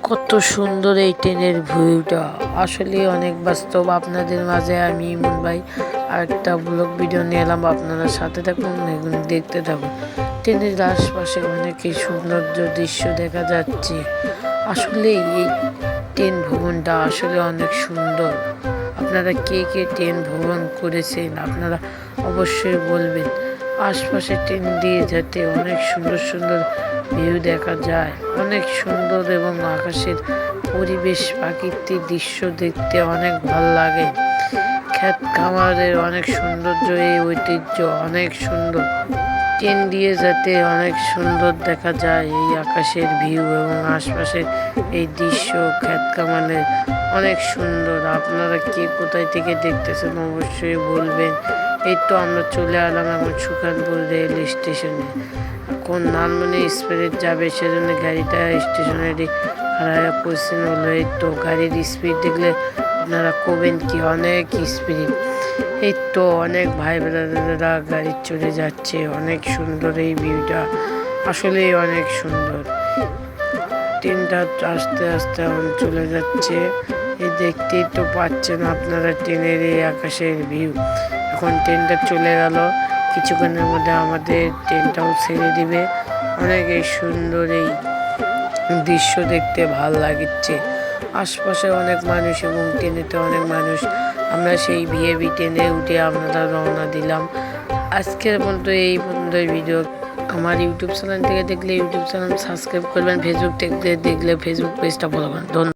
কত সুন্দর এই ট্রেনের ভিউটা, আসলে অনেক বাস্তব। আপনাদের মাঝে আমি ইমন ভাই আরেকটা ব্লগ ভিডিও নিয়ে এলাম, আপনারা সাথে থাকুন, এগুলো দেখতে থাকুন। ট্রেনের আশপাশে অনেকই সৌন্দর্য দৃশ্য দেখা যাচ্ছে। আসলে এই ট্রেন ভ্রমণটা আসলে অনেক সুন্দর। আপনারা কে কে ট্রেন ভ্রমণ করেছেন আপনারা অবশ্যই বলবেন। আশপাশে ট্রেন দিয়ে যেতে অনেক সুন্দর সুন্দর ভিউ দেখা যায়, অনেক সুন্দর, এবং আকাশের পরিবেশ প্রাকৃতিক দৃশ্য দেখতে অনেক ভালো লাগে। ক্ষেত খামারের অনেক সৌন্দর্য, এই ঐতিহ্য অনেক সুন্দর। ট্রেন দিয়ে যেতে অনেক সুন্দর দেখা যায় এই আকাশের ভিউ এবং আশপাশের এই দৃশ্য। ক্ষেত খামারের অনেক সুন্দর। আপনারা কে কোথায় থেকে দেখতেছেন অবশ্যই বলবেন। এই তো আমরা চলে এলাম এখন সুখানপুর রেল স্টেশনে। এখন লালমনি এক্সপ্রেস যাবে, সেজন্য গাড়িটা স্টেশনে খাড়াইয়া পড়ছেন হলো। এই তো গাড়ির স্পিড দেখলে আপনারা কবেন কি অনেক স্পিড। এই তো অনেক ভাই ব্রাদাররা গাড়ি চলে যাচ্ছে, অনেক সুন্দর এই ভিউটা, আসলে অনেক সুন্দর। ট্রেনটা আস্তে আস্তে এখন চলে যাচ্ছে, এই দেখতেই তো পাচ্ছেন আপনারা ট্রেনের এই আকাশের ভিউ। এখন ট্রেনটা চলে গেল, কিছুক্ষণের মধ্যে আমাদের ট্রেনটাও ছেড়ে দিবে। অনেক এই সুন্দর এই দৃশ্য দেখতে ভাল লাগছে। আশপাশে অনেক মানুষ এবং ট্রেনেতে অনেক মানুষ। আমরা সেই ভিএভি ট্রেনে উঠে আমরা রওনা দিলাম। আজকের মতো এই পর্যন্ত ভিডিও। আমার ইউটিউব চ্যানেল থেকে দেখলে ইউটিউব চ্যানেল সাবস্ক্রাইব করবেন, ফেসবুক থেকে দেখলে ফেসবুক পেজটা ফলো করবেন। ধন্যবাদ।